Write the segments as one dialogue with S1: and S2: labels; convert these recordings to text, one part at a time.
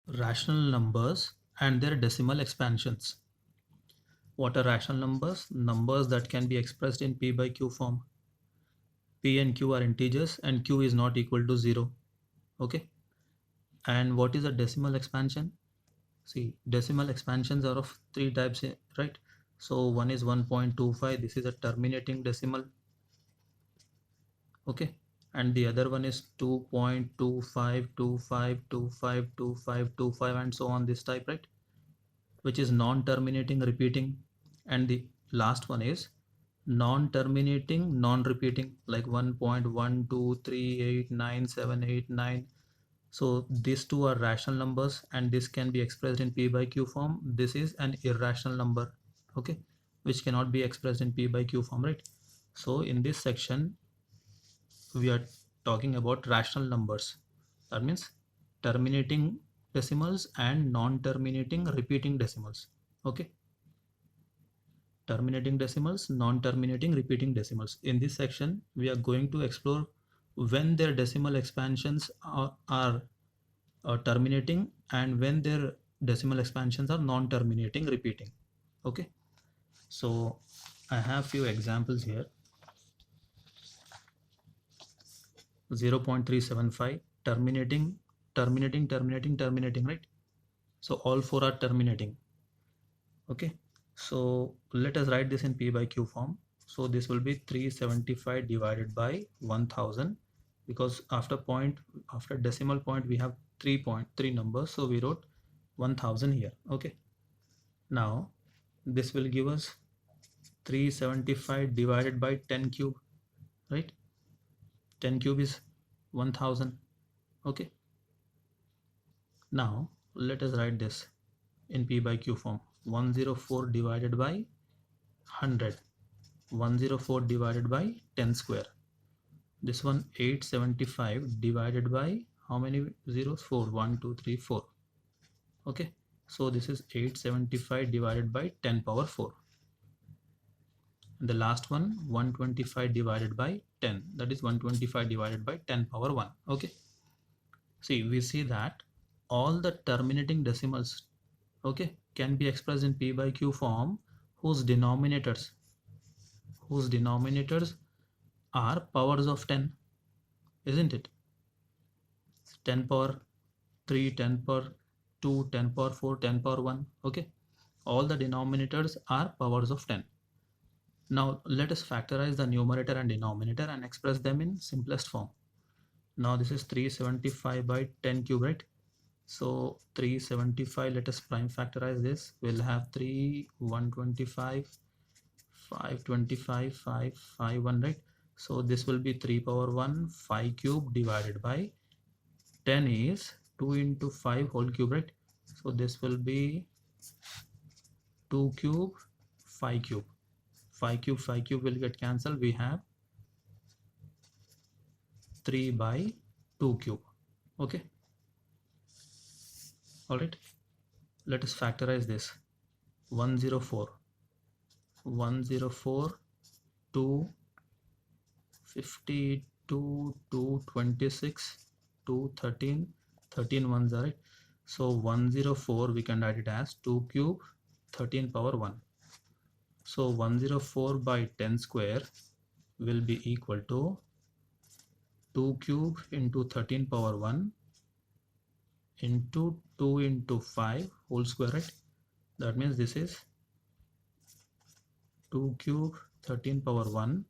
S1: Rational numbers and their decimal expansions. What are rational numbers? Numbers that can be expressed in p by q form. P and q are integers and q is not equal to 0. Okay. And what is a decimal expansion? See, decimal expansions are of three types, right? So one is 1.25. This is a terminating decimal. Okay. And the other one is 2.2525252525 and so on, this type, right? Which is non-terminating repeating. And the last one is non-terminating non-repeating, like 1.123897889. So these two are rational numbers and this can be expressed in p by q form. This is an irrational number, okay, which cannot be expressed in p by q form, right? So in this section we are talking about rational numbers. That means terminating decimals and non-terminating repeating decimals. Okay, terminating decimals, non-terminating repeating decimals. In this section we are going to explore when their decimal expansions are terminating and when their decimal expansions are non-terminating repeating. Okay, so I have few examples here. 0.375 terminating, right? So all four are terminating. Okay, so let us write this in p by q form. So this will be 375 divided by 1000, because after decimal point we have 3 numbers, so we wrote 1000 here. Okay, now this will give us 375 divided by 10 cube, right? 10 cube is 1000. Okay, now let us write this in p by q form. 104 divided by 100, 104 divided by 10 square. This one 875 divided by how many zeros? 4. 1 2 3 4. Okay, so this is 875 divided by 10 power 4. And the last one 125 divided by 10, that is 125 divided by 10 power 1. Okay, see, we see that all the terminating decimals, okay, can be expressed in p by q form whose denominators are powers of 10, isn't it? 10 power 3, 10 power 2, 10 power 4, 10 power 1. Okay, all the denominators are powers of 10. Now let us factorize the numerator and denominator and express them in simplest form. Now this is 375 by 10 cube, right? So 375, let us prime factorize this. We'll have 3, 125, 525, 551, right? So this will be 3 power 1, 5 cube divided by 10 is 2 into 5 whole cube, right? So this will be 2 cube, 5 cube. 5 cube, 5 cube will get cancelled. We have 3 by 2 cube. Okay. Alright. Let us factorize this. 104. 104, 2, 52, 2, 26, 2, 13, 13 ones are right. So 104 we can write it as 2 cube 13 power 1. So 104 by 10 square will be equal to 2 cube into 13 power 1 into 2 into 5 whole square, right? That means this is 2 cube 13 power 1,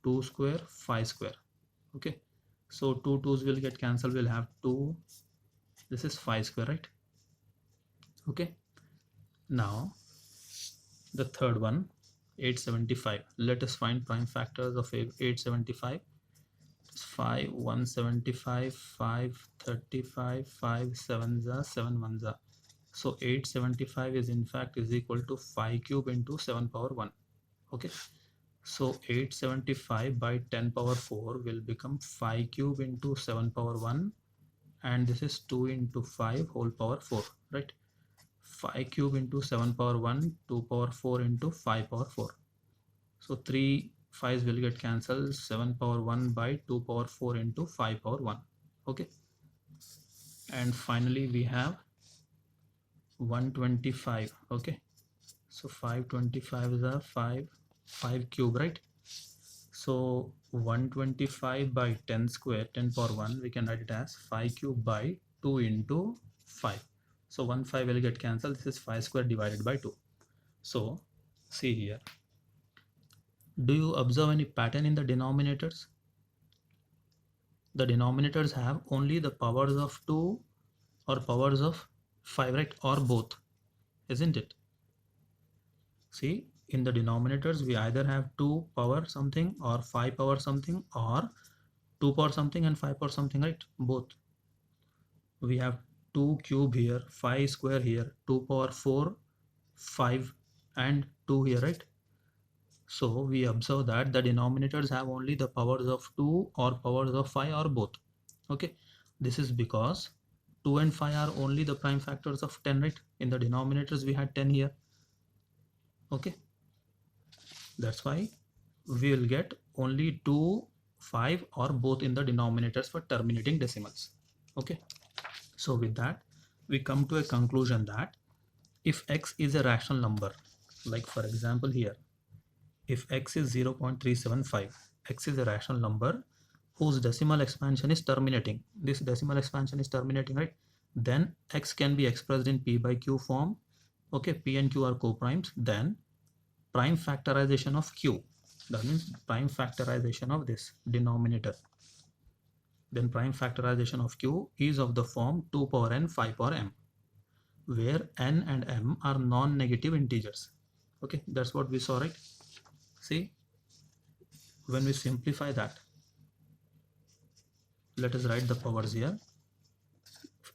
S1: 2 square, 5 square. Okay, so 2 2's will get cancelled. We'll have 2. This is 5 square, right? Okay, now the third one, 875. Let us find prime factors of 875. 5, 175, 5, 35, 5, 7 7 1. So 875 is in fact is equal to 5 cube into 7 power 1. Okay, so 875 by 10 power 4 will become 5 cube into 7 power 1, and this is 2 into 5 whole power 4, right? 5 cube into 7 power 1, 2 power 4 into 5 power 4. So 3 5's will get cancelled. 7 power 1 by 2 power 4 into 5 power 1. Okay, and finally we have 125. Okay, so 525 is a 5 cube, right? So 125 by 10 square, 10 power 1, we can write it as 5 cube by 2 into 5. So 1 5 will get cancelled. This is 5 square divided by 2. So see here, do you observe any pattern in the denominators? The denominators have only the powers of 2 or powers of 5, right? Or both, isn't it? See, in the denominators we either have 2 power something or 5 power something, or 2 power something and 5 power something, right? Both. We have 2 cube here, 5 square here, 2 power 4, 5 and 2 here, right? So we observe that the denominators have only the powers of 2 or powers of 5 or both. Okay, this is because 2 and 5 are only the prime factors of 10, right? In the denominators we had 10 here. Okay, that's why we will get only 2, 5 or both in the denominators for terminating decimals. Okay, so with that we come to a conclusion that if x is a rational number, like for example here, if x is 0.375, x is a rational number whose decimal expansion is terminating, this decimal expansion is terminating, right? Then x can be expressed in p by q form. Okay, p and q are co-primes. Then prime factorization of q, that means prime factorization of this denominator, then prime factorization of q is of the form 2 power n 5 power m, where n and m are non-negative integers. Okay, that's what we saw, right? See, when we simplify that, let us write the powers here.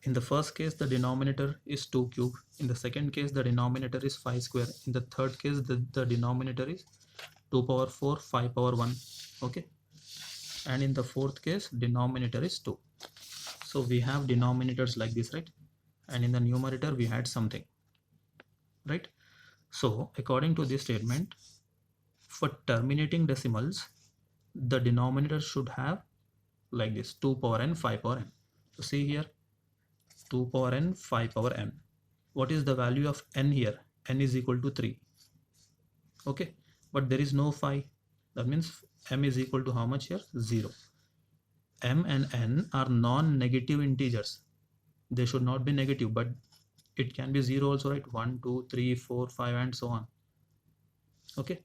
S1: In the first case the denominator is 2 cube, in the second case the denominator is 5 square, in the third case the denominator is 2 power 4 5 power 1. Okay, and in the fourth case denominator is 2. So we have denominators like this, right? And in the numerator we had something, right? So according to this statement, for terminating decimals the denominator should have like this 2 power n 5 power m. So see here, 2 power n 5 power m. What is the value of n here? N is equal to 3. Okay, but there is no 5. That means m is equal to how much here? 0. M and n are non-negative integers. They should not be negative, but it can be 0 also, right? 1 2 3 4 5 and so on. Okay,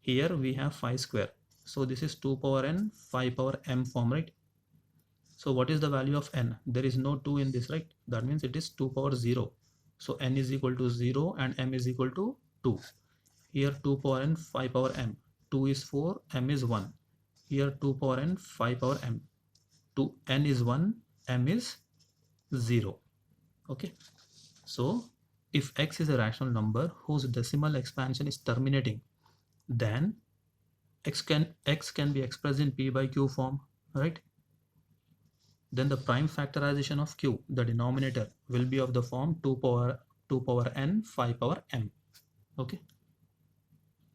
S1: here we have 5 square, so this is 2 power n 5 power m form, right? So what is the value of n? There is no 2 in this, right? That means it is 2 power 0. So n is equal to 0 and m is equal to 2. Here 2 power n 5 power m, 2 is 4, m is 1. Here 2 power n 5 power m, 2 n is 1, m is 0. Okay, so if x is a rational number whose decimal expansion is terminating, then x can be expressed in p by q form, right? Then the prime factorization of q, the denominator, will be of the form 2 power n 5 power m. Okay.